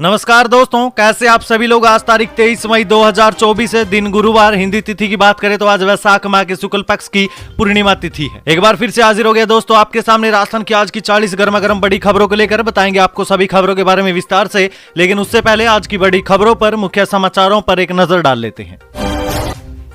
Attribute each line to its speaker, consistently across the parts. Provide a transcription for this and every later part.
Speaker 1: नमस्कार दोस्तों, कैसे आप सभी लोग। आज तारीख 23 मई 2024 है, दिन गुरुवार। हिंदी तिथि की बात करें तो आज वैशाख माह के शुक्ल पक्ष की पूर्णिमा तिथि है। एक बार फिर से हाजिर हो गया दोस्तों आपके सामने राजस्थान की आज की 40 गर्मा गर्म बड़ी खबरों को लेकर। बताएंगे आपको सभी खबरों के बारे में विस्तार से, लेकिन उससे पहले आज की बड़ी खबरों पर, मुख्य समाचारों पर एक नजर डाल लेते हैं।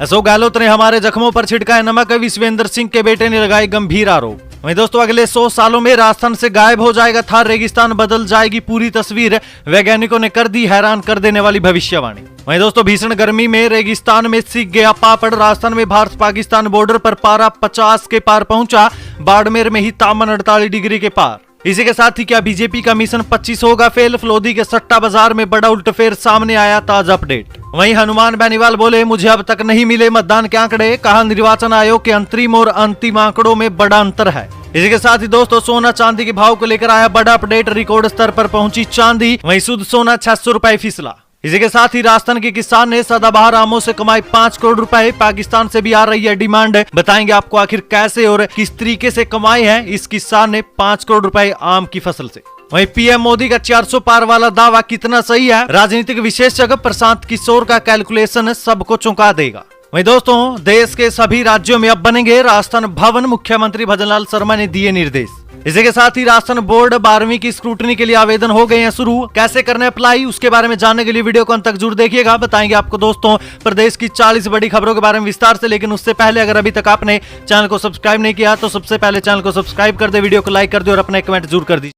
Speaker 1: अशोक गहलोत ने हमारे जख्मों पर छिड़का है नमक, विश्वेंद्र सिंह के बेटे ने लगाए गंभीर आरोप। वहीं दोस्तों अगले 100 सालों में राजस्थान से गायब हो जाएगा थार रेगिस्तान, बदल जाएगी पूरी तस्वीर। वैज्ञानिकों ने कर दी हैरान कर देने वाली भविष्यवाणी। वहीं दोस्तों भीषण गर्मी में रेगिस्तान में सीख गया पापड़। राजस्थान में भारत पाकिस्तान बॉर्डर पर पारा 50 के पार पहुंचा। बाड़मेर में ही तापमान 48 डिग्री के पार। इसी के साथ ही क्या बीजेपी का मिशन 25 होगा फेल। फलोदी के सट्टा बाजार में बड़ा उल्टफेर सामने आया, ताजा अपडेट। वहीं हनुमान बेनीवाल बोले मुझे अब तक नहीं मिले मतदान के आंकड़े। कहा निर्वाचन आयोग के अंतरिम और अंतिम आंकड़ों में बड़ा अंतर है। इसी के साथ ही दोस्तों सोना चांदी के भाव को लेकर आया बड़ा अपडेट। रिकॉर्ड स्तर पर पहुंची चांदी, वहीं शुद्ध सोना 600 रुपए फिसला। इसी के साथ ही राजस्थान के किसान ने सदाबहार आमों से कमाए 5 करोड़ रुपए। पाकिस्तान से भी आ रही है डिमांड। बताएंगे आपको आखिर कैसे और किस तरीके से कमाए हैं इस किसान ने 5 करोड़ रुपए आम की फसल से। वहीं पीएम मोदी का 400 पार वाला दावा कितना सही है। राजनीतिक विशेषज्ञ प्रशांत किशोर का कैलकुलेशन सबको चौंका देगा। वहीं दोस्तों देश के सभी राज्यों में अब बनेंगे राजस्थान भवन। मुख्यमंत्री भजनलाल शर्मा ने दिए निर्देश। इसी के साथ ही राजस्थान बोर्ड 12वीं की स्क्रूटनी के लिए आवेदन हो गए हैं शुरू। कैसे करना है अप्लाई, उसके बारे में जानने के लिए वीडियो को अंत तक जरूर देखिएगा। बताएंगे आपको दोस्तों प्रदेश की 40 बड़ी खबरों के बारे में विस्तार से, लेकिन उससे पहले अगर अभी तक आपने चैनल को सब्सक्राइब नहीं किया तो सबसे पहले चैनल को सब्सक्राइब कर दे, वीडियो को लाइक कर दे और अपना कमेंट जरूर कर दीजिए।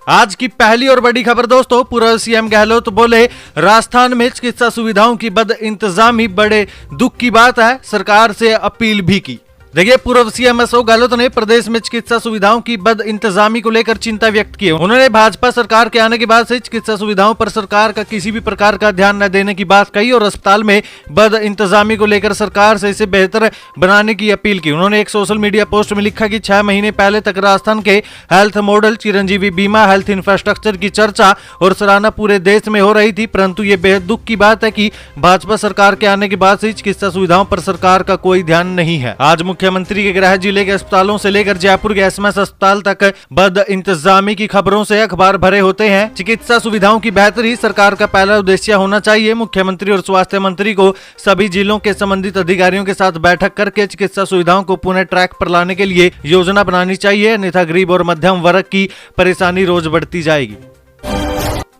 Speaker 1: आज की पहली और बड़ी खबर दोस्तों, पूर्व सीएम गहलोत बोले राजस्थान में चिकित्सा सुविधाओं की बद इंतजामी बड़े दुख की बात है, सरकार से अपील भी की। देखिए पूर्व सीएम अशोक गहलोत ने प्रदेश में चिकित्सा सुविधाओं की बद इंतजामी को लेकर चिंता व्यक्त की। उन्होंने भाजपा सरकार के आने के बाद से चिकित्सा सुविधाओं पर सरकार का किसी भी प्रकार का ध्यान न देने की बात कही और अस्पताल में बद इंतजामी को लेकर सरकार से इसे बेहतर बनाने की अपील की। उन्होंने एक सोशल मीडिया पोस्ट में लिखा कि 6 महीने पहले तक राजस्थान के हेल्थ मॉडल, चिरंजीवी बीमा, हेल्थ इंफ्रास्ट्रक्चर की चर्चा और सराहना पूरे देश में हो रही थी, परंतु ये बेहद दुख की बात है कि भाजपा सरकार के आने के बाद से चिकित्सा सुविधाओं पर सरकार का कोई ध्यान नहीं है। आज मुख्यमंत्री के गृह जिले के अस्पतालों से लेकर जयपुर के एसएमएस अस्पताल तक बद इंतजामी की खबरों से अखबार भरे होते हैं। चिकित्सा सुविधाओं की बेहतरी सरकार का पहला उद्देश्य होना चाहिए। मुख्यमंत्री और स्वास्थ्य मंत्री को सभी जिलों के संबंधित अधिकारियों के साथ बैठक करके चिकित्सा सुविधाओं को पुनः ट्रैक पर लाने के लिए योजना बनानी चाहिए, अन्यथा गरीब और मध्यम वर्ग की परेशानी रोज बढ़ती जाएगी।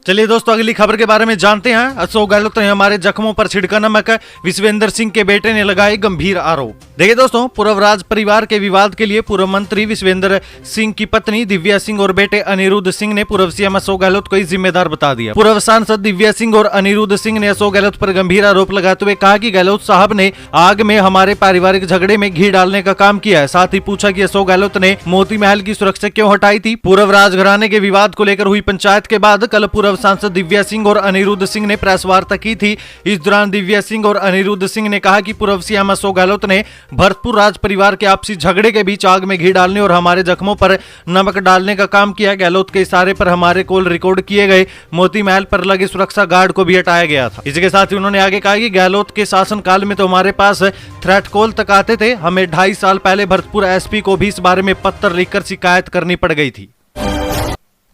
Speaker 1: चलिए दोस्तों अगली खबर के बारे में जानते हैं। अशोक गहलोत ने हमारे जख्मों पर छिड़का नमक, विश्वेंद्र सिंह के बेटे ने लगाए गंभीर आरोप। देखिए दोस्तों पूर्व राज परिवार के विवाद के लिए पूर्व मंत्री विश्वेंद्र सिंह की पत्नी दिव्या सिंह और बेटे अनिरुद्ध सिंह ने पूर्व सीएम अशोक गहलोत को जिम्मेदार बता दिया। पूर्व सांसद दिव्या सिंह और अनिरुद्ध सिंह ने अशोक गहलोत पर गंभीर आरोप लगाते हुए कहा कि गहलोत साहब ने आग में हमारे पारिवारिक झगड़े में घी डालने का काम किया है। साथ ही पूछा कि अशोक गहलोत ने मोती महल की सुरक्षा क्यों हटाई थी। पूर्व राजघराने के विवाद को लेकर हुई पंचायत के बाद कल पूर्व सांसद दिव्या सिंह और अनिरुद्ध सिंह ने प्रेस वार्ता की थी। इस दौरान दिव्या सिंह और अनिरुद्ध सिंह ने कहा कि पूर्व सीएम अशोक गहलोत ने भरतपुर राज परिवार के आपसी झगड़े के बीच आग में घी डालने और हमारे जख्मों पर नमक डालने का काम किया। गहलोत के इशारे पर हमारे कॉल रिकॉर्ड किए गए मोती महल पर लगे सुरक्षा गार्ड को भी हटाया गया था। इसी के साथ ही उन्होंने आगे कहा कि गहलोत के शासन काल में तो हमारे पास थ्रेट कॉल तक आते थे। हमें 2.5 साल पहले भरतपुर एसपी को भी इस बारे में पत्र लिखकर शिकायत करनी पड़ गई थी।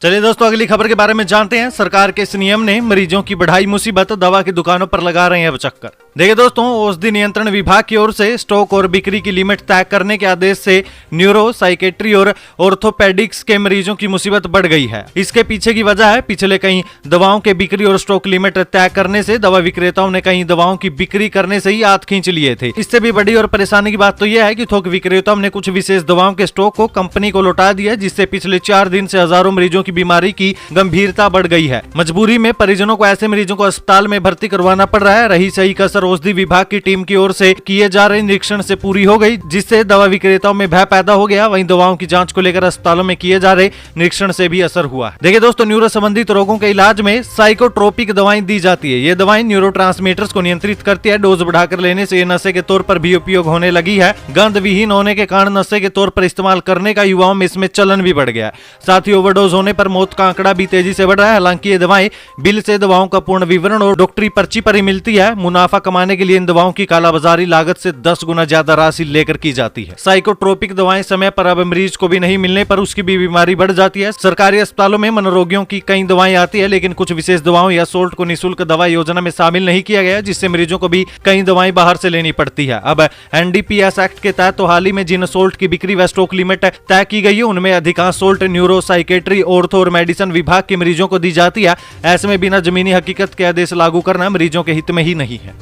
Speaker 1: चलिए दोस्तों अगली खबर के बारे में जानते हैं। सरकार के इस नियम ने मरीजों की बढ़ाई मुसीबत, दवा की दुकानों पर लगा रहे हैं अब चक्कर। देखिए दोस्तों औषधि नियंत्रण विभाग की ओर से स्टॉक और बिक्री की लिमिट तय करने के आदेश से न्यूरो, साइकेट्री और ऑर्थोपेडिक्स के मरीजों की मुसीबत बढ़ गई है। इसके पीछे की वजह है पिछले कई दवाओं के बिक्री और स्टॉक लिमिट तय करने से दवा विक्रेताओं ने कई दवाओं की बिक्री करने से ही हाथ खींच लिए थे। इससे भी बड़ी और परेशानी की बात तो यह है कि थोक विक्रेताओं ने कुछ विशेष दवाओं के स्टॉक को कंपनी को लौटा दिया, जिससे पिछले 4 दिन से हजारों मरीजों की बीमारी की गंभीरता बढ़ गई है। मजबूरी में परिजनों को ऐसे मरीजों को अस्पताल में भर्ती करवाना पड़ रहा है। रही सही कसर औषधि विभाग की टीम की ओर से किए जा रहे निरीक्षण से पूरी हो गई, जिससे दवा विक्रेताओं में भय पैदा हो गया। वहीं दवाओं की जांच को लेकर अस्पतालों में किए जा रहे निरीक्षण से भी असर हुआ है। देखिए दोस्तों न्यूरो संबंधित रोगों के इलाज में साइकोट्रोपिक दवाएं दी जाती है। ये दवाएं न्यूरोट्रांसमीटर्स को नियंत्रित करती है। डोज बढ़ाकर लेने से ये नशे के तौर पर भी उपयोग होने लगी है। गंध विहीन होने के कारण नशे के तौर पर इस्तेमाल करने का युवाओं में इसमें चलन भी बढ़ गया। साथ ही ओवरडोज होने पर मौत का आंकड़ा भी तेजी से बढ़ रहा है। हालांकि ये दवाएं बिल से दवाओं का पूर्ण विवरण और डॉक्टरी पर्ची पर ही मिलती है। मुनाफा कमाने के लिए इन दवाओं की कालाबाजारी लागत से 10 गुना ज्यादा राशि लेकर की जाती है। साइकोट्रोपिक दवाएं समय पर अब मरीज को भी नहीं मिलने पर उसकी भी बीमारी बढ़ जाती है। सरकारी अस्पतालों में मनोरोगियों की कई दवाएं आती है, लेकिन कुछ विशेष दवाओं या सोल्ट को निःशुल्क दवा योजना में शामिल नहीं किया गया, जिससे मरीजों को भी कई दवाएं बाहर से लेनी पड़ती है। अब NDPS एक्ट के तहत तो हाल ही में जिन सोल्ट की बिक्री व स्टॉक लिमिट तय की गई है, उनमें अधिकांश सोल्ट न्यूरो, साइकेट्री, ऑर्थो और मेडिसिन विभाग के मरीजों को दी जाती है। ऐसे में बिना जमीनी हकीकत के आदेश लागू करना मरीजों के हित में ही नहीं है।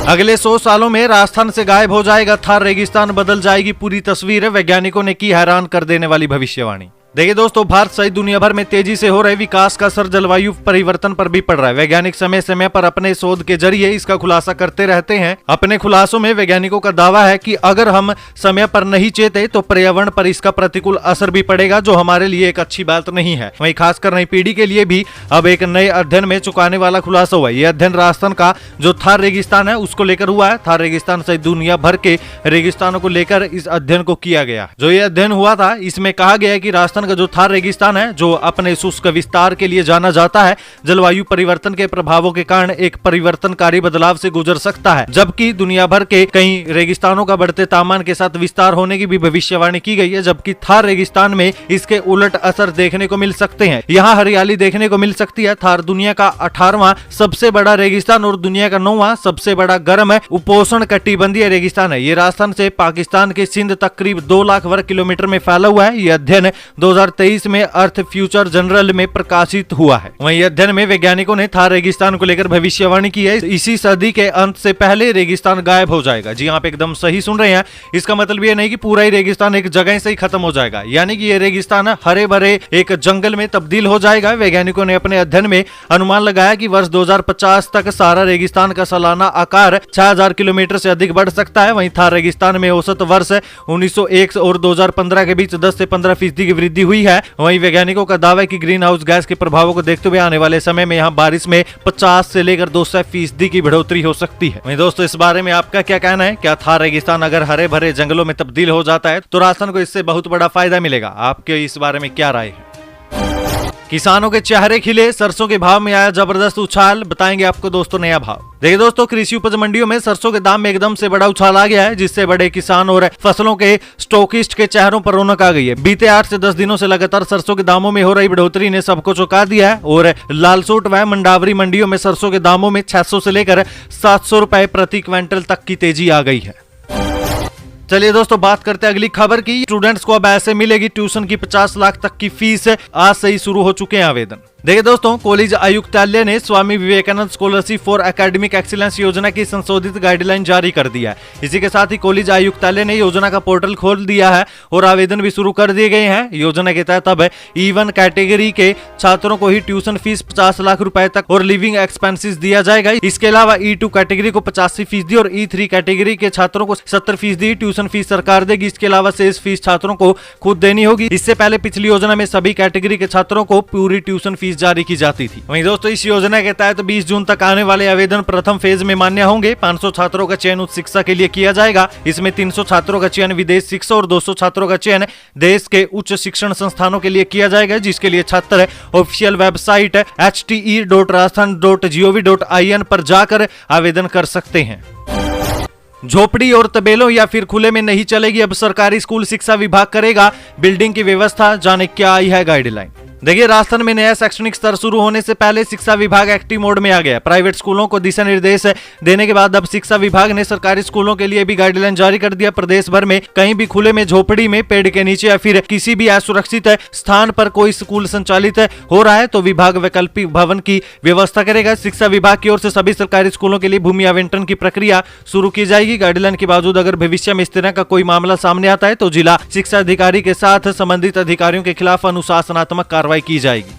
Speaker 1: अगले 100 सालों में राजस्थान से गायब हो जाएगा थार रेगिस्तान, बदल जाएगी पूरी तस्वीर। वैज्ञानिकों ने की हैरान कर देने वाली भविष्यवाणी। देखिए दोस्तों, भारत सहित दुनिया भर में तेजी से हो रहे विकास का असर जलवायु परिवर्तन पर भी पड़ रहा है। वैज्ञानिक समय समय पर अपने शोध के जरिए इसका खुलासा करते रहते हैं। अपने खुलासों में वैज्ञानिकों का दावा है कि अगर हम समय पर नहीं चेते तो पर्यावरण पर इसका प्रतिकूल असर भी पड़ेगा, जो हमारे लिए एक अच्छी बात नहीं है। वहीं खासकर नई पीढ़ी के लिए भी अब एक नए अध्ययन में चुकाने वाला खुलासा हुआ है। यह अध्ययन राजस्थान का जो थार रेगिस्तान है उसको लेकर हुआ है। थार रेगिस्तान सहित दुनिया भर के रेगिस्तानों को लेकर इस अध्ययन को किया गया। जो ये अध्ययन हुआ था, इसमें कहा गया है कि राजस्थान का जो थार रेगिस्तान है, जो अपने शुष्क विस्तार के लिए जाना जाता है, जलवायु परिवर्तन के प्रभावों के कारण एक परिवर्तनकारी बदलाव से गुजर सकता है। जबकि दुनिया भर के कई रेगिस्तानों का बढ़ते तापमान के साथ विस्तार होने की भी भविष्यवाणी की गई है, जबकि थार रेगिस्तान में इसके उलट असर देखने को मिल सकते हैं। यहाँ हरियाली देखने को मिल सकती है। थार दुनिया का 18वां सबसे बड़ा रेगिस्तान और दुनिया का 9वां सबसे बड़ा गर्म उपोष्ण कटिबंधीय रेगिस्तान है। ये राजस्थान से पाकिस्तान के सिंध तक करीब 2 लाख वर्ग किलोमीटर में फैला हुआ है। यह अध्ययन 2023 में अर्थ फ्यूचर जर्नल में प्रकाशित हुआ है। वहीं अध्ययन में वैज्ञानिकों ने थार रेगिस्तान को लेकर भविष्यवाणी की है। इसी सदी के अंत से पहले रेगिस्तान गायब हो जाएगा। जी आप एकदम सही सुन रहे हैं। इसका मतलब ये नहीं कि पूरा ही रेगिस्तान एक जगह से ही खत्म हो जाएगा, यानी कि ये रेगिस्तान हरे भरे एक जंगल में तब्दील हो जाएगा। वैज्ञानिकों ने अपने अध्ययन में अनुमान लगाया कि वर्ष 2050 तक सारा रेगिस्तान का सालाना आकार 6000 किलोमीटर से अधिक बढ़ सकता है। वहीं थार रेगिस्तान में औसत वर्ष 1901 और 2015 के बीच 10 से 15% की वृद्धि हुई है। वहीं वैज्ञानिकों का दावा है कि ग्रीन हाउस गैस के प्रभावों को देखते हुए आने वाले समय में यहाँ बारिश में 50 से लेकर 200% की बढ़ोतरी हो सकती है। वहीं दोस्तों, इस बारे में आपका क्या कहना है? क्या थार रेगिस्तान अगर हरे भरे जंगलों में तब्दील हो जाता है तो राजस्थान को इससे बहुत बड़ा फायदा मिलेगा? आपके इस बारे में क्या राय है? किसानों के चेहरे खिले, सरसों के भाव में आया जबरदस्त उछाल। बताएंगे आपको दोस्तों नया भाव। देखिए दोस्तों, कृषि उपज मंडियों में सरसों के दाम में एकदम से बड़ा उछाल आ गया है, जिससे बड़े किसान और फसलों के स्टॉकिस्ट के चेहरों पर रौनक आ गई है। बीते 8 से 10 दिनों से लगातार सरसों के दामों में हो रही बढ़ोतरी ने सबको चौंका दिया है और लालसोट व मंडावरी मंडियों में सरसों के दामों में 600 से लेकर 700 रुपए प्रति क्विंटल तक की तेजी आ गई है। चलिए दोस्तों, बात करते हैं अगली खबर की। स्टूडेंट्स को अब ऐसे मिलेगी ट्यूशन की 50 लाख तक की फीस। आज से ही शुरू हो चुके हैं आवेदन। देखिए दोस्तों, कॉलेज आयुक्तालय ने Swami Vivekananda scholarship for academic excellence योजना की संशोधित गाइडलाइन जारी कर दिया है। इसी के साथ ही कॉलेज आयुक्तालय ने योजना का पोर्टल खोल दिया है और आवेदन भी शुरू कर दिए गए हैं। योजना के तहत अब E1 कैटेगरी के छात्रों को ही ट्यूशन फीस 50 लाख रुपए तक और लिविंग एक्सपेंसेस दिया जाएगा। इसके अलावा E2 कैटेगरी को 85% और E3 कैटेगरी के छात्रों को 70% ट्यूशन फीस सरकार देगी। इसके अलावा शेष फीस छात्रों को खुद देनी होगी। इससे पहले पिछली योजना में सभी कैटेगरी के छात्रों को पूरी ट्यूशन फीस जारी की जाती थी। वहीं दोस्तों, इस योजना के तहत 20 जून तक आने वाले आवेदन प्रथम फेज में मान्य होंगे। 500 छात्रों का चयन उच्च शिक्षा के लिए किया जाएगा। इसमें 300 छात्रों का चयन विदेश शिक्षा और 200 छात्रों का चयन देश के उच्च शिक्षण संस्थानों के लिए किया जाएगा, जिसके लिए छात्र ऑफिशियल वेबसाइट hte.rajasthan.gov.in पर जाकर आवेदन कर सकते हैं। झोपड़ी और तबेलों या फिर खुले में नहीं चलेगी, अब सरकारी स्कूल शिक्षा विभाग करेगा बिल्डिंग की व्यवस्था। जाने क्या आई है गाइडलाइन। देखिए, राजस्थान में नया शैक्षणिक स्तर शुरू होने से पहले शिक्षा विभाग एक्टिव मोड में आ गया। प्राइवेट स्कूलों को दिशा निर्देश देने के बाद अब शिक्षा विभाग ने सरकारी स्कूलों के लिए भी गाइडलाइन जारी कर दिया। प्रदेश भर में कहीं भी खुले में, झोपड़ी में, पेड़ के नीचे या फिर किसी भी असुरक्षित स्थान पर कोई स्कूल संचालित हो रहा है तो विभाग वैकल्पिक भवन की व्यवस्था करेगा। शिक्षा विभाग की ओर से सभी सरकारी स्कूलों के लिए भूमि आवंटन की प्रक्रिया शुरू की जाएगी। गाइडलाइन के बावजूद अगर भविष्य में इस तरह का कोई मामला सामने आता है तो जिला शिक्षा अधिकारी के साथ संबंधित अधिकारियों के खिलाफ अनुशासनात्मक कार्रवाई की जाएगी।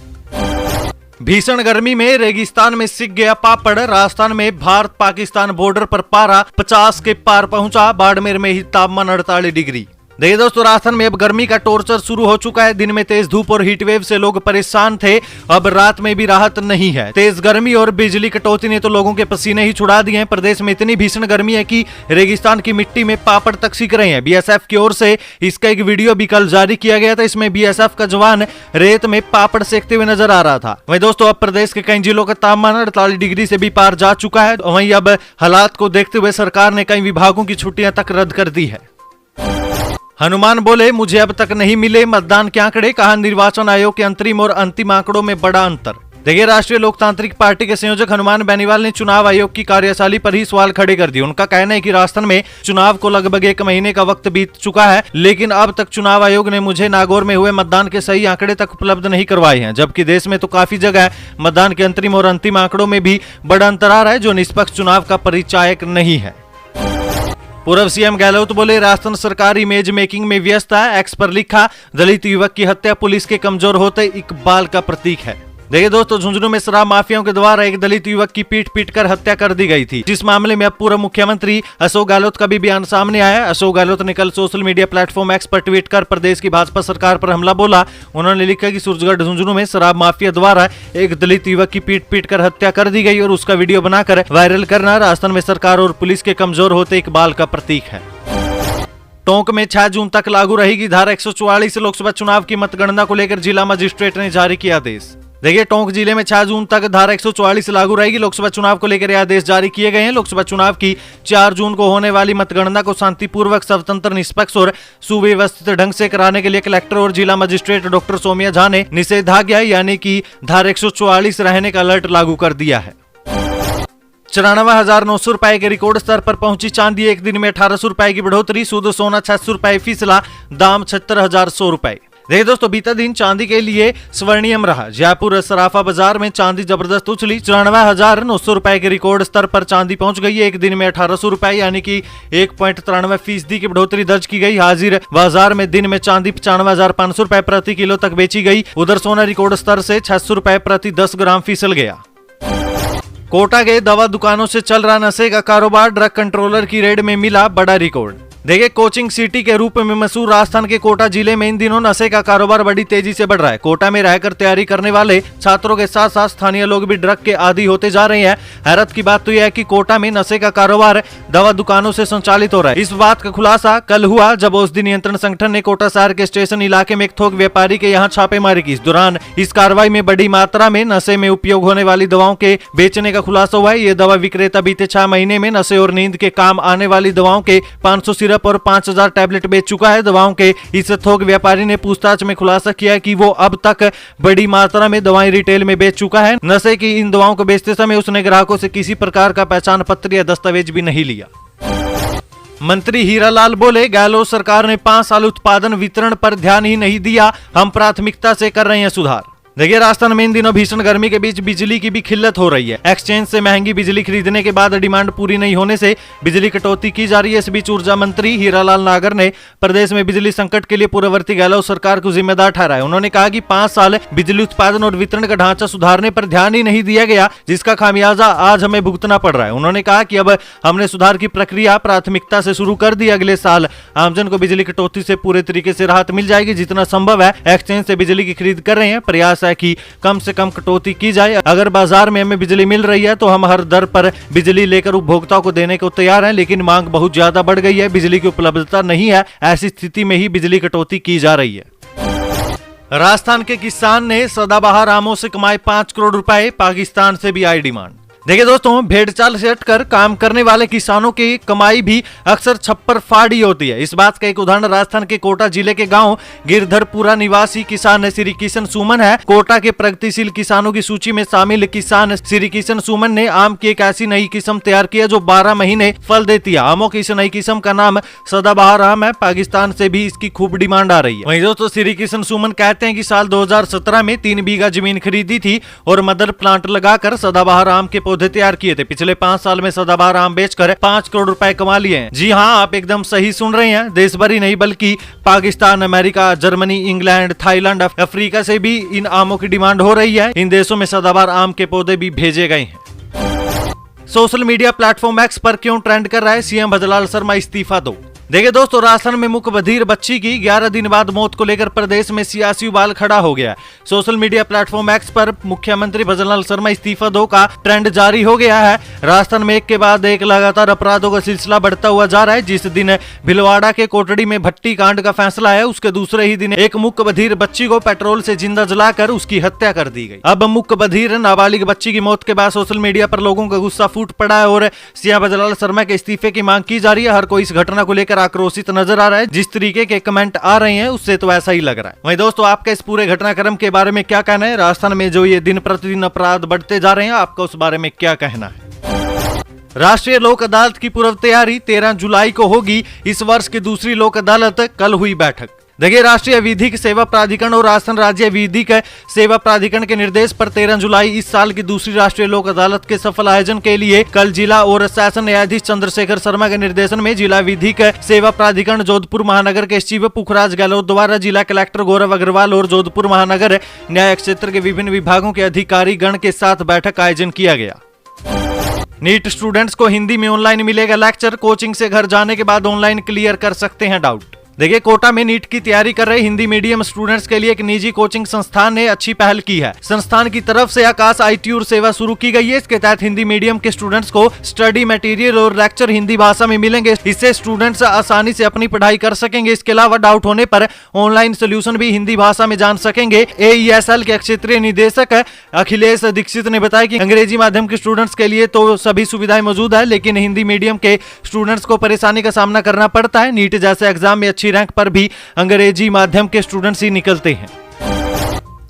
Speaker 1: भीषण गर्मी में रेगिस्तान में सिक गया पापड़। राजस्थान में भारत पाकिस्तान बॉर्डर पर पारा 50 के पार पहुंचा। बाड़मेर में ही तापमान 48 डिग्री। देखिए दोस्तों, राजस्थान में अब गर्मी का टॉर्चर शुरू हो चुका है। दिन में तेज धूप और हीट वेव से लोग परेशान थे, अब रात में भी राहत नहीं है। तेज गर्मी और बिजली कटौती ने तो लोगों के पसीने ही छुड़ा दिए हैं। प्रदेश में इतनी भीषण गर्मी है कि रेगिस्तान की मिट्टी में पापड़ तक सीख रहे हैं। बीएसएफ की ओर से इसका एक वीडियो भी कल जारी किया गया था। इसमें बीएसएफ का जवान रेत में पापड़ सेकते हुए नजर आ रहा था। वहीं दोस्तों, अब प्रदेश के कई जिलों का तापमान 48 डिग्री से भी पार जा चुका है। वहीं अब हालात को देखते हुए सरकार ने कई विभागों की छुट्टियां तक रद्द कर दी है। हनुमान बोले, मुझे अब तक नहीं मिले मतदान के आंकड़े, कहा निर्वाचन आयोग के अंतरिम और अंतिम आंकड़ों में बड़ा अंतर। देखिए, राष्ट्रीय लोकतांत्रिक पार्टी के संयोजक हनुमान बेनीवाल ने चुनाव आयोग की कार्यशैली पर ही सवाल खड़े कर दिए। उनका कहना है कि राजस्थान में चुनाव को लगभग 1 महीने का वक्त बीत चुका है, लेकिन अब तक चुनाव आयोग ने मुझे नागौर में हुए मतदान के सही आंकड़े तक उपलब्ध नहीं करवाए हैं। जबकि देश में तो काफी जगह मतदान के अंतरिम और अंतिम आंकड़ों में भी बड़ा अंतर आ रहा है, जो निष्पक्ष चुनाव का परिचायक नहीं है। पूर्व सीएम गहलोत बोले, राजस्थान सरकार इमेज मेकिंग में व्यस्त है। एक्स पर लिखा, दलित युवक की हत्या पुलिस के कमजोर होते इकबाल का प्रतीक है। देखिए दोस्तों, झुंझुनू में शराब माफियाओं के द्वारा एक दलित युवक की पीट कर हत्या कर दी गई थी। जिस मामले में अब पूर्व मुख्यमंत्री अशोक गहलोत का भी बयान सामने आया। अशोक गहलोत ने कल सोशल मीडिया प्लेटफॉर्म एक्स पर ट्वीट कर प्रदेश की भाजपा सरकार पर हमला बोला। उन्होंने लिखा कि सूरजगढ़ झुंझुनू में शराब माफिया द्वारा एक दलित युवक की पीट कर हत्या कर दी गई और उसका वीडियो बनाकर वायरल करना राजस्थान में सरकार और पुलिस के कमजोर होते इकबाल का प्रतीक है। टोंक में 6 जून तक लागू रहेगी धारा 144। लोकसभा चुनाव की मतगणना को लेकर जिला मजिस्ट्रेट ने जारी किया आदेश। देखिए, टोंक जिले में 6 जून तक धारा 144 लागू रहेगी। लोकसभा चुनाव को लेकर यह आदेश जारी किए गए हैं। लोकसभा चुनाव की 4 जून को होने वाली मतगणना को शांतिपूर्वक, स्वतंत्र, निष्पक्ष और सुव्यवस्थित ढंग से कराने के लिए कलेक्टर और जिला मजिस्ट्रेट डॉक्टर सौम्या झा ने निषेधाज्ञा यानी कि धारा 144 रहने का अलर्ट लागू कर दिया है। 94,900 रुपए के रिकॉर्ड स्तर पर पहुंची चांदी। एक दिन में 1,800 रुपए की बढ़ोतरी। शुद्ध सोना 600 रुपए फीसला, दाम 76,100 रुपए। देखिए दोस्तों, बीता दिन चांदी के लिए स्वर्णिम रहा। जयपुर सराफा बाजार में चांदी जबरदस्त उछली। 94,900 रुपए के रिकॉर्ड स्तर पर चांदी पहुंच गई है। एक दिन में 1,800 रुपए यानी कि 1.93% की बढ़ोतरी दर्ज की गई। हाजिर बाजार में दिन में चांदी 95,500 रुपए प्रति किलो तक बेची गई। उधर सोना रिकॉर्ड स्तर से 600 रुपए प्रति 10 ग्राम फिसल गया। कोटा के दवा दुकानों से चल रहा नशे का कारोबार। ड्रग कंट्रोलर की रेड में मिला बड़ा रिकॉर्ड। देखिए, कोचिंग सिटी के रूप में मशहूर राजस्थान के कोटा जिले में इन दिनों नशे का कारोबार बड़ी तेजी से बढ़ रहा है। कोटा में रहकर तैयारी करने वाले छात्रों के साथ साथ स्थानीय लोग भी ड्रग के आदी होते जा रहे हैं। हैरत की बात तो यह है कि कोटा में नशे का कारोबार दवा दुकानों से संचालित हो रहा है। इस बात का खुलासा कल हुआ जब औषधि नियंत्रण संगठन ने कोटा शहर के स्टेशन इलाके में एक थोक व्यापारी के यहाँ छापेमारी की। इस दौरान इस कार्रवाई में बड़ी मात्रा में नशे में उपयोग होने वाली दवाओं के बेचने का खुलासा हुआ है। ये दवा विक्रेता बीते 6 महीने में नशे और नींद के काम आने वाली दवाओं के 500 सिरप और 5,000 टैबलेट बेच चुका है। दवाओं के इस थोक व्यापारी ने पूछताछ में खुलासा किया है कि वो अब तक बड़ी मात्रा में दवाएं रिटेल में बेच चुका है। नशे की इन दवाओं को बेचते समय उसने ग्राहकों से किसी प्रकार का पहचान पत्र या दस्तावेज भी नहीं लिया। मंत्री हीरालाल बोले, गहलोत सरकार ने 5 साल उत्पादन वितरण पर ध्यान ही नहीं दिया, हम प्राथमिकता से कर रहे हैं सुधार। देखिए, राजस्थान में इन दिनों भीषण गर्मी के बीच बिजली की भी किल्लत हो रही है। एक्सचेंज से महंगी बिजली खरीदने के बाद डिमांड पूरी नहीं होने से बिजली कटौती की जा रही है। इस बीच ऊर्जा मंत्री हीरालाल नागर ने प्रदेश में बिजली संकट के लिए पूर्ववर्ती गहलोत सरकार को जिम्मेदार ठहराया। उन्होंने कहा कि 5 साल बिजली उत्पादन और वितरण का ढांचा सुधारने पर ध्यान ही नहीं दिया गया, जिसका खामियाजा आज हमें भुगतना पड़ रहा है। उन्होंने कहा कि अब हमने सुधार की प्रक्रिया प्राथमिकता से शुरू कर दी। अगले साल आमजन को बिजली कटौती से पूरे तरीके से राहत मिल जाएगी। जितना संभव है एक्सचेंज से बिजली की खरीद कर रहे हैं। प्रयास है कि कम से कम कटौती की जाए। अगर बाजार में हमें बिजली मिल रही है तो हम हर दर पर बिजली लेकर उपभोक्ताओं को देने को तैयार हैं, लेकिन मांग बहुत ज्यादा बढ़ गई है, बिजली की उपलब्धता नहीं है। ऐसी स्थिति में ही बिजली कटौती की जा रही है। राजस्थान के किसान ने सदाबहार आमों से कमाए 5 करोड़ रुपए, पाकिस्तान से भी आई डिमांड। देखिए दोस्तों, भेड़ चाल से हटकर काम करने वाले किसानों की कमाई भी अक्सर छप्पर फाड़ी होती है। इस बात का एक उदाहरण राजस्थान के कोटा जिले के गांव गिरधरपुरा निवासी किसान श्री किशन सुमन है। कोटा के प्रगतिशील किसानों की सूची में शामिल किसान श्री किशन सुमन ने आम की एक ऐसी नई किस्म तैयार की है जो 12 महीने फल देती है। आमों की इस नई किस्म का नाम सदाबहार आम है। पाकिस्तान से भी इसकी खूब डिमांड आ रही है। वहीं दोस्तों, श्री किशन सुमन कहते हैं कि साल 2017 में 3 बीघा जमीन खरीदी थी और मदर प्लांट लगाकर सदाबहार आम के पौधे तैयार किए थे। पिछले 5 साल में सदाबहार आम बेचकर 5 करोड़ रुपए कमा लिए हैं। जी हां, आप एकदम सही सुन रहे हैं। देश भर ही नहीं बल्कि Pakistan, America, Germany, England, Thailand, Africa से भी इन आमों की डिमांड हो रही है। इन देशों में सदाबहार आम के पौधे भी भेजे गए हैं। सोशल मीडिया प्लेटफॉर्म एक्स पर क्यों ट्रेंड कर रहा है सीएम भजलाल शर्मा इस्तीफा दो। देखिए दोस्तों, राजस्थान में मुख्य बधिर बच्ची की 11 दिन बाद मौत को लेकर प्रदेश में सियासी उबाल खड़ा हो गया। सोशल मीडिया प्लेटफॉर्म एक्स पर मुख्यमंत्री भजनलाल शर्मा इस्तीफा दो का ट्रेंड जारी हो गया है। राजस्थान में एक के बाद एक लगातार अपराधों का सिलसिला बढ़ता हुआ जा रहा है। जिस दिन भिलवाड़ा के कोटड़ी में भट्टी कांड का फैसला है, उसके दूसरे ही दिन एक मुख्य बधिर बच्ची को पेट्रोल से जिंदा जलाकर उसकी हत्या कर दी गई। अब मुख्य बधिर नाबालिग बच्ची की मौत के बाद सोशल मीडिया पर लोगों का गुस्सा फूट पड़ा है और सीएम भजनलाल शर्मा के इस्तीफे की मांग की जा रही है। हर कोई इस घटना को लेकर आक्रोशित नजर आ रहा है। जिस तरीके के कमेंट आ रहे हैं उससे तो ऐसा ही लग रहा है। वहीं दोस्तों, आपका इस पूरे घटनाक्रम के बारे में क्या कहना है? राजस्थान में जो ये दिन प्रतिदिन अपराध बढ़ते जा रहे हैं, आपका उस बारे में क्या कहना है? राष्ट्रीय लोक अदालत की पूर्व तैयारी 13 जुलाई को होगी। इस वर्ष की दूसरी लोक अदालत कल हुई बैठक। देखिए, राष्ट्रीय विधिक सेवा प्राधिकरण और राजस्थान राज्य विधिक सेवा प्राधिकरण के निर्देश पर 13 जुलाई इस साल की दूसरी राष्ट्रीय लोक अदालत के सफल आयोजन के लिए कल जिला और सेशन न्यायाधीश चंद्रशेखर शर्मा के निर्देशन में जिला विधिक सेवा प्राधिकरण जोधपुर महानगर के सचिव पुखराज गहलोत द्वारा जिला कलेक्टर गौरव अग्रवाल और जोधपुर महानगर न्याय क्षेत्र के विभिन्न विभागों के अधिकारी गण के साथ बैठक का आयोजन किया गया। नीट स्टूडेंट्स को हिंदी में ऑनलाइन मिलेगा लेक्चर। कोचिंग से घर जाने के बाद ऑनलाइन क्लियर कर सकते हैं डाउट। देखिए, कोटा में नीट की तैयारी कर रहे हिंदी मीडियम स्टूडेंट्स के लिए एक निजी कोचिंग संस्थान ने अच्छी पहल की है। संस्थान की तरफ से आकाश आईट्यूर सेवा शुरू की गई है। इसके तहत हिंदी मीडियम के स्टूडेंट्स को स्टडी मटेरियल और लेक्चर हिंदी भाषा में मिलेंगे। इससे स्टूडेंट्स आसानी से अपनी पढ़ाई कर सकेंगे। इसके अलावा डाउट होने पर ऑनलाइन सोल्यूशन भी हिंदी भाषा में जान सकेंगे। AESL के क्षेत्रीय निदेशक अखिलेश दीक्षित ने बताया कि अंग्रेजी माध्यम के स्टूडेंट्स के लिए तो सभी सुविधाएं मौजूद है, लेकिन हिंदी मीडियम के स्टूडेंट्स को परेशानी का सामना करना पड़ता है। नीट जैसे एग्जाम में अच्छी रैंक पर भी अंग्रेजी माध्यम के स्टूडेंट्स ही निकलते हैं।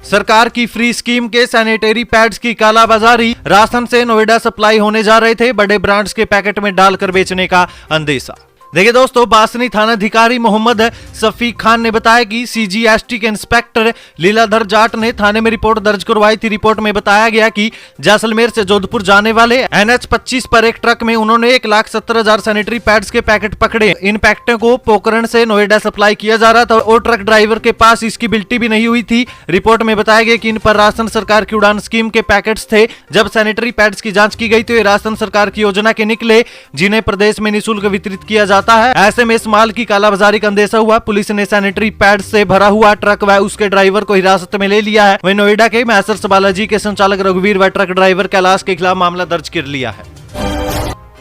Speaker 1: सरकार की फ्री स्कीम के सैनिटरी पैड्स की कालाबाजारी। राजस्थान से नोएडा सप्लाई होने जा रहे थे, बड़े ब्रांड्स के पैकेट में डालकर बेचने का अंदेशा। देखिए दोस्तों, बासनी थानाधिकारी मोहम्मद सफीक खान ने बताया कि CGST के इंस्पेक्टर लीलाधर जाट ने थाने में रिपोर्ट दर्ज करवाई थी। रिपोर्ट में बताया गया कि जैसलमेर से जोधपुर जाने वाले NH 25 पर एक ट्रक में उन्होंने 1,70,000 सैनिटरी पैड्स के पैकेट पकड़े। इन पैकेटों को पोखरण से नोएडा सप्लाई किया जा रहा था और ट्रक ड्राइवर के पास इसकी बिल्टी भी नहीं हुई थी। रिपोर्ट में बताया गया कि इन पर राजस्थान सरकार की उड़ान स्कीम के पैकेट्स थे। जब सैनिटरी पैड्स की जांच की गई तो ये राजस्थान सरकार की योजना के निकले, जिन्हें प्रदेश में निःशुल्क वितरित किया जाता है। ऐसे में इस माल की कालाबाजारी का अंदेशा हुआ। पुलिस ने सैनिटरी पैड से भरा हुआ ट्रक व उसके ड्राइवर को हिरासत में ले लिया है। वहीं नोएडा के मैसर्स बालाजी के संचालक रघुवीर व ट्रक ड्राइवर कैलाश के खिलाफ मामला दर्ज कर लिया है।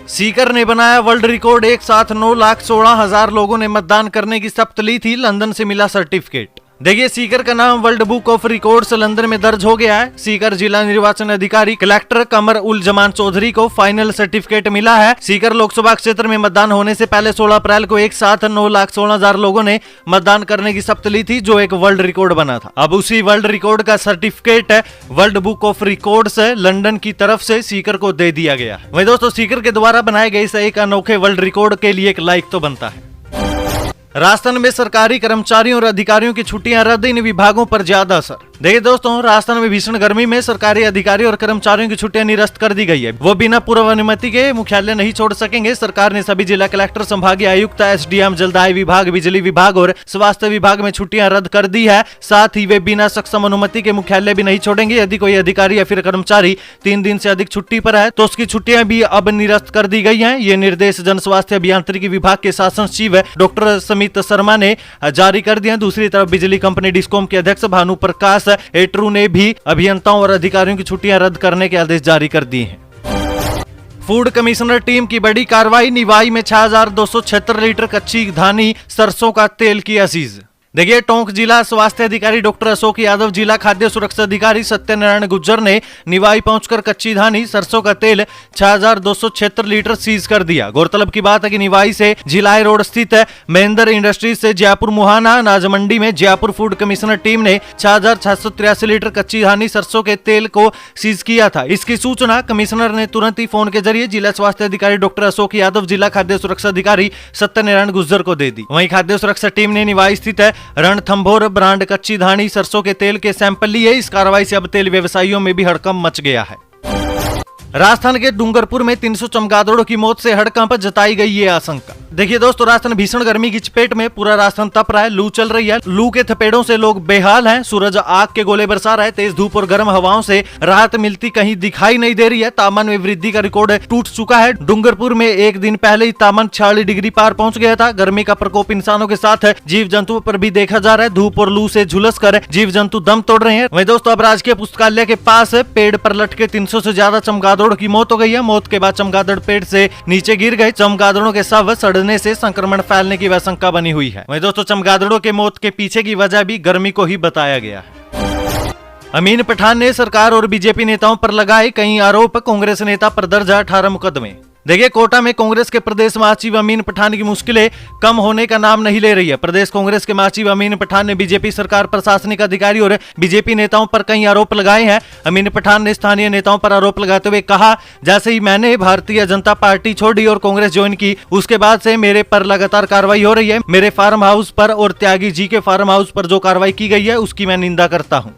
Speaker 1: सीकर ने बनाया वर्ल्ड रिकॉर्ड। एक साथ 9,16,000 लोगों ने मतदान करने की शपथ ली थी। लंदन से मिला सर्टिफिकेट। देखिए, सीकर का नाम world book of records London में दर्ज हो गया है। सीकर जिला निर्वाचन अधिकारी कलेक्टर कमर उल जमान चौधरी को फाइनल सर्टिफिकेट मिला है। सीकर लोकसभा क्षेत्र में मतदान होने से पहले 16 अप्रैल को एक साथ 9,16,000 लोगों ने मतदान करने की शपथ ली थी, जो एक वर्ल्ड रिकॉर्ड बना था। अब उसी वर्ल्ड रिकॉर्ड का certificate world book of records London की तरफ से सीकर को दे दिया गया है। वहीं दोस्तों, सीकर के द्वारा बनाए गए इस एक अनोखे वर्ल्ड रिकॉर्ड के लिए एक लाइक तो बनता है। राजस्थान में सरकारी कर्मचारियों और अधिकारियों की छुट्टियां रद्द। इन विभागों पर ज्यादा असर। देखिए दोस्तों, राजस्थान में भीषण गर्मी में सरकारी अधिकारियों और कर्मचारियों की छुट्टियां निरस्त कर दी गई है। वो बिना पूर्व अनुमति के मुख्यालय नहीं छोड़ सकेंगे। सरकार ने सभी जिला कलेक्टर, संभागीय आयुक्त, SDM, जलदाय विभाग, बिजली विभाग और स्वास्थ्य विभाग में छुट्टियां रद्द कर दी है। साथ ही वे बिना सक्षम अनुमति के मुख्यालय भी नहीं छोड़ेंगे। यदि कोई अधिकारी या फिर कर्मचारी 3 दिन से अधिक छुट्टी पर है तो उसकी छुट्टियां भी अब निरस्त कर दी गई है। ये निर्देश जन स्वास्थ्य अभियांत्रिकी विभाग के शासन सचिव डॉक्टर समित शर्मा ने जारी कर दिया। दूसरी तरफ बिजली कंपनी डिस्कॉम के अध्यक्ष भानु प्रकाश एट्रू ने भी अभियंताओं और अधिकारियों की छुट्टियां रद्द करने के आदेश जारी कर दिए हैं। फूड कमिश्नर टीम की बड़ी कार्रवाई। निवाई में 6,276 लीटर कच्ची धानी सरसों का तेल किया सीज। देखिए, टोंक जिला स्वास्थ्य अधिकारी डॉक्टर अशोक यादव, जिला खाद्य सुरक्षा अधिकारी सत्यनारायण गुज्जर ने निवाई पहुंचकर कच्ची धानी सरसों का तेल 6,276 लीटर सीज कर दिया। गौरतलब की बात है कि निवाई से झिलाई रोड स्थित महेंद्र इंडस्ट्रीज से जयपुर मुहाना अनाज मंडी में जयपुर फूड कमिश्नर टीम ने 6,683 लीटर कच्ची धानी सरसों के तेल को सीज किया था। इसकी सूचना कमिश्नर ने तुरंत ही फोन के जरिए जिला स्वास्थ्य अधिकारी डॉक्टर अशोक यादव, जिला खाद्य सुरक्षा अधिकारी सत्यनारायण गुज्जर को दे दी। वहीं खाद्य सुरक्षा टीम ने निवाई स्थित रणथंभौर ब्रांड कच्ची धानी सरसों के तेल के सैंपल लिए। इस कार्रवाई से अब तेल व्यवसायियों में भी हड़कंप मच गया है। राजस्थान के डूंगरपुर में 300 चमगादड़ों की मौत से हड़कंप जताई गई ये आशंका। देखिए दोस्तों, राजस्थान भीषण गर्मी की चपेट में पूरा राजस्थान तप रहा है। लू चल रही है, लू के थपेड़ों से लोग बेहाल हैं। सूरज आग के गोले बरसा रहा है। तेज धूप और गर्म हवाओं से राहत मिलती कहीं दिखाई नहीं दे रही है। तापमान में वृद्धि का रिकॉर्ड टूट चुका है। डूंगरपुर में एक दिन पहले ही तापमान 46 डिग्री पार पहुंच गया था। गर्मी का प्रकोप इंसानों के साथ जीव जंतुओं पर भी देखा जा रहा है। धूप और लू से झुलस कर जीव जंतु दम तोड़ रहे हैं। वहीं दोस्तों, अब राजकीय पुस्तकालय के पास पेड़ पर लटके 300 से ज्यादा चमगादड़ों की मौत हो गई है। मौत के बाद चमगादड़ पेड़ से नीचे गिर गए। चमगादड़ों के शव सड़ने से संक्रमण फैलने की आशंका बनी हुई है। वहीं दोस्तों, चमगादड़ों के मौत के पीछे की वजह भी गर्मी को ही बताया गया है। अमीन पठान ने सरकार और बीजेपी नेताओं पर लगाए कई आरोप। कांग्रेस नेता पर दर्ज 18 मुकदमे। देखिए, कोटा में कांग्रेस के प्रदेश महासचिव अमीन पठान की मुश्किलें कम होने का नाम नहीं ले रही है। प्रदेश कांग्रेस के महासचिव अमीन पठान ने बीजेपी सरकार, प्रशासनिक अधिकारी और बीजेपी नेताओं पर कई आरोप लगाए हैं। अमीन पठान ने स्थानीय नेताओं पर आरोप लगाते हुए कहा, जैसे ही मैंने भारतीय जनता पार्टी छोड़ी और कांग्रेस ज्वाइन की, उसके बाद से मेरे पर लगातार कार्रवाई हो रही है। मेरे फार्म हाउस पर और त्यागी जी के फार्म हाउस पर जो कार्रवाई की गई है उसकी मैं निंदा करता हूँ।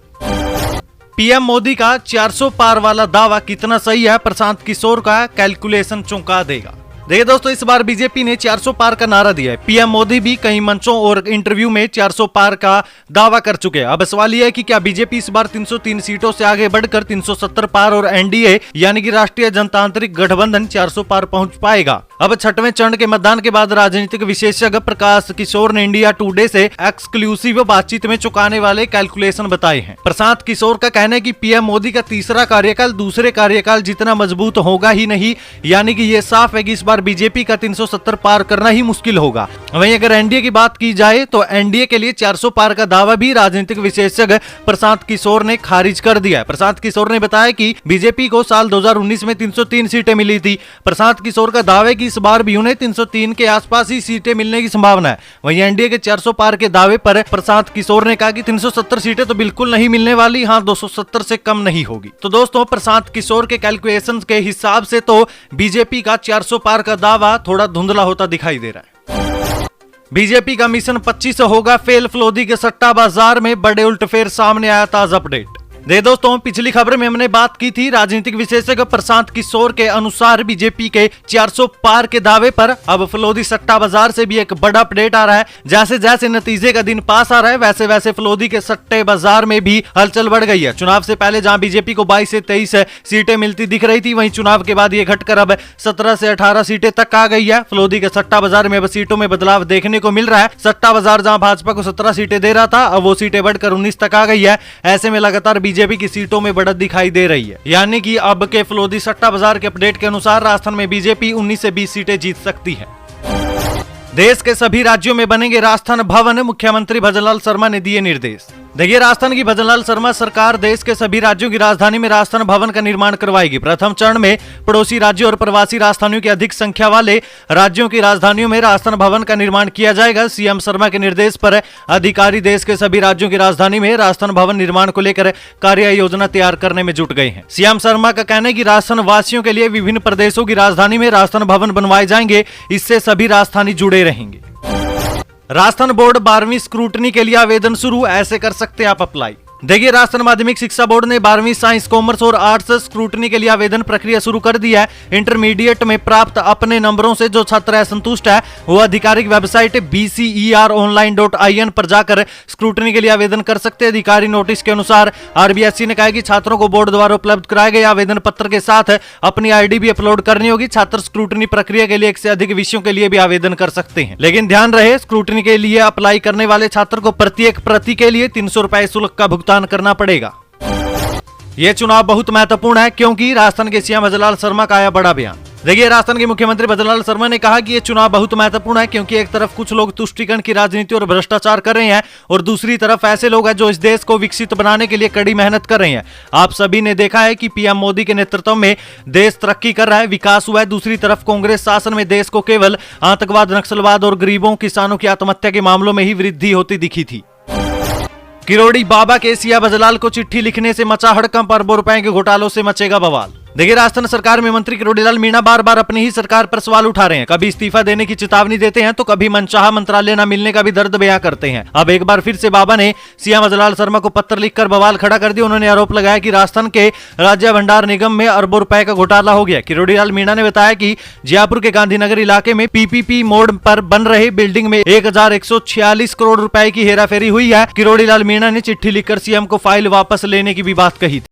Speaker 1: पीएम मोदी का 400 पार वाला दावा कितना सही है, प्रशांत किशोर का कैलकुलेशन चौंका देगा। देखिए दोस्तों, इस बार बीजेपी ने 400 पार का नारा दिया है। पीएम मोदी भी कई मंचों और इंटरव्यू में 400 पार का दावा कर चुके हैं। अब सवाल यह है कि क्या बीजेपी इस बार 303 सीटों से आगे बढ़कर 370 पार और एनडीए यानी कि राष्ट्रीय जनतांत्रिक गठबंधन 400 पार पहुंच पाएगा? अब 6वें चरण के मतदान के बाद राजनीतिक विशेषज्ञ प्रकाश किशोर ने इंडिया टुडे से एक्सक्लूसिव बातचीत में चौंकाने वाले कैलकुलेशन बताए हैं। प्रशांत किशोर का कहना है कि पीएम मोदी का तीसरा कार्यकाल दूसरे कार्यकाल जितना मजबूत होगा ही नहीं, यानी कि ये साफ है कि इस बार बीजेपी का 370 पार करना ही मुश्किल होगा। वहीं अगर एनडीए की बात की जाए तो एनडीए के लिए 400 पार का दावा भी राजनीतिक विशेषज्ञ प्रशांत किशोर ने खारिज कर दिया है। प्रशांत किशोर ने बताया कि बीजेपी को साल 2019 में 303 सीटें मिली थी। प्रशांत किशोर का दावा है कि इस बार भी उन्हें 303 के आसपास ही सीटें मिलने की संभावना है। वहीं एनडीए के 400 पार के दावे पर प्रशांत किशोर ने कहा कि 370 सीटें तो बिल्कुल नहीं मिलने वाली, हाँ 270 से कम नहीं होगी। तो दोस्तों, प्रशांत किशोर के कैलकुलेशन के हिसाब से तो बीजेपी का 400 पार का दावा थोड़ा धुंधला होता दिखाई दे रहा है। बीजेपी का मिशन 25 होगा फेल, फलोदी के सट्टा बाजार में बड़े उल्टफेर सामने आया। ताजा अपडेट दे दोस्तों, पिछली खबर में हमने बात की थी राजनीतिक विशेषज्ञ प्रशांत किशोर के अनुसार बीजेपी के 400 पार के दावे पर। अब फलोदी सट्टा बाजार से भी एक बड़ा अपडेट आ रहा है। जैसे जैसे नतीजे का दिन पास आ रहा है वैसे वैसे फलोदी के सट्टे बाजार में भी हलचल बढ़ गई है। चुनाव से पहले जहां बीजेपी को 22 से 23 सीटें मिलती दिख रही थी, वहीं चुनाव के बाद ये घटकर अब 17 से 18 सीटें तक आ गई है। फलोदी के सट्टा बाजार में अब सीटों में बदलाव देखने को मिल रहा है। सट्टा बाजार जहां भाजपा को 17 सीटें दे रहा था, अब वो सीटें बढ़कर 19 तक आ गई है। ऐसे में लगातार बीजेपी की सीटों में बढ़त दिखाई दे रही है, यानी कि अब के फलोदी सट्टा बाजार के अपडेट के अनुसार राजस्थान में बीजेपी 19 से 20 सीटें जीत सकती है। देश के सभी राज्यों में बनेंगे राजस्थान भवन, मुख्यमंत्री भजनलाल शर्मा ने दिए निर्देश। देखिए, राजस्थान की भजनलाल शर्मा सरकार देश के सभी राज्यों की राजधानी में राजस्थान भवन का निर्माण करवाएगी। प्रथम चरण में पड़ोसी राज्यों और प्रवासी राजधानियों की अधिक संख्या वाले राज्यों की राजधानियों में राजस्थान भवन का निर्माण किया जाएगा। सीएम शर्मा के निर्देश पर अधिकारी देश के सभी राज्यों की राजधानी में राजस्थान भवन निर्माण को लेकर कार्य योजना तैयार करने में जुट गए हैं। सीएम शर्मा का कहना है कि राजस्थान वासियों के लिए विभिन्न प्रदेशों की राजधानी में राजस्थान भवन बनवाए जाएंगे। इससे सभी राजधानी जुड़े रहेंगे। राजस्थान बोर्ड 12वीं स्क्रूटनी के लिए आवेदन शुरू, ऐसे कर सकते हैं आप अप्लाई। देखिए, राजस्थान माध्यमिक शिक्षा बोर्ड ने 12वीं साइंस, कॉमर्स और आर्ट्स स्क्रूटनी के लिए आवेदन प्रक्रिया शुरू कर दी है। इंटरमीडिएट में प्राप्त अपने नंबरों से जो छात्र असंतुष्ट है वो आधिकारिक वेबसाइट bceronline.in पर जाकर स्क्रूटनी के लिए आवेदन कर सकते हैं। अधिकारी नोटिस के अनुसार आरबीएसई ने कहा है कि छात्रों को बोर्ड द्वारा उपलब्ध कराए गए आवेदन पत्र के साथ अपनी आईडी भी अपलोड करनी होगी। छात्र स्क्रूटनी प्रक्रिया के लिए 1 से अधिक विषयों के लिए भी आवेदन कर सकते हैं, लेकिन ध्यान रहे स्क्रूटनी के लिए अप्लाई करने वाले छात्र को प्रत्येक प्रति के लिए 300 रुपए शुल्क का भुगतान करना पड़ेगा। यह चुनाव बहुत महत्वपूर्ण है क्योंकि राजस्थान के सीएम भजनलाल शर्मा का आया बड़ा बयान। देखिए, राजस्थान के मुख्यमंत्री भजनलाल शर्मा ने कहा कि यह चुनाव बहुत महत्वपूर्ण है क्योंकि एक तरफ कुछ लोग तुष्टीकरण की राजनीति और भ्रष्टाचार कर रहे हैं और दूसरी तरफ ऐसे लोग हैं जो इस देश को विकसित बनाने के लिए कड़ी मेहनत कर रहे हैं। आप सभी ने देखा है कि पीएम मोदी के नेतृत्व में देश तरक्की कर रहा है, विकास हुआ है। दूसरी तरफ कांग्रेस शासन में देश को केवल आतंकवाद, नक्सलवाद और गरीबों, किसानों की आत्महत्या के मामलों में ही वृद्धि होती दिखी थी। किरोड़ी बाबा के सिया भजलाल को चिट्ठी लिखने से मचा हड़कंप, अरबों रुपए के घोटालों से मचेगा बवाल। देखिए, राजस्थान सरकार में मंत्री किरोड़ीलाल मीणा बार बार अपनी ही सरकार पर सवाल उठा रहे हैं। कभी इस्तीफा देने की चेतावनी देते हैं तो कभी मनचाहा मंत्रालय न मिलने का भी दर्द बयां करते हैं। अब एक बार फिर से बाबा ने सीएम अजलाल शर्मा को पत्र लिखकर बवाल खड़ा कर दिया। उन्होंने आरोप लगाया कि राजस्थान के राज्य भंडार निगम में अरबों रुपए का घोटाला हो गया। किरोड़ीलाल मीणा ने बताया कि जयपुर के गांधीनगर इलाके में पीपीपी मोड़ पर बन रहे बिल्डिंग में 1146 करोड़ रुपए की हेराफेरी हुई है। किरोड़ीलाल मीणा ने चिट्ठी लिखकर सीएम को फाइल वापस लेने की भी बात कही थी।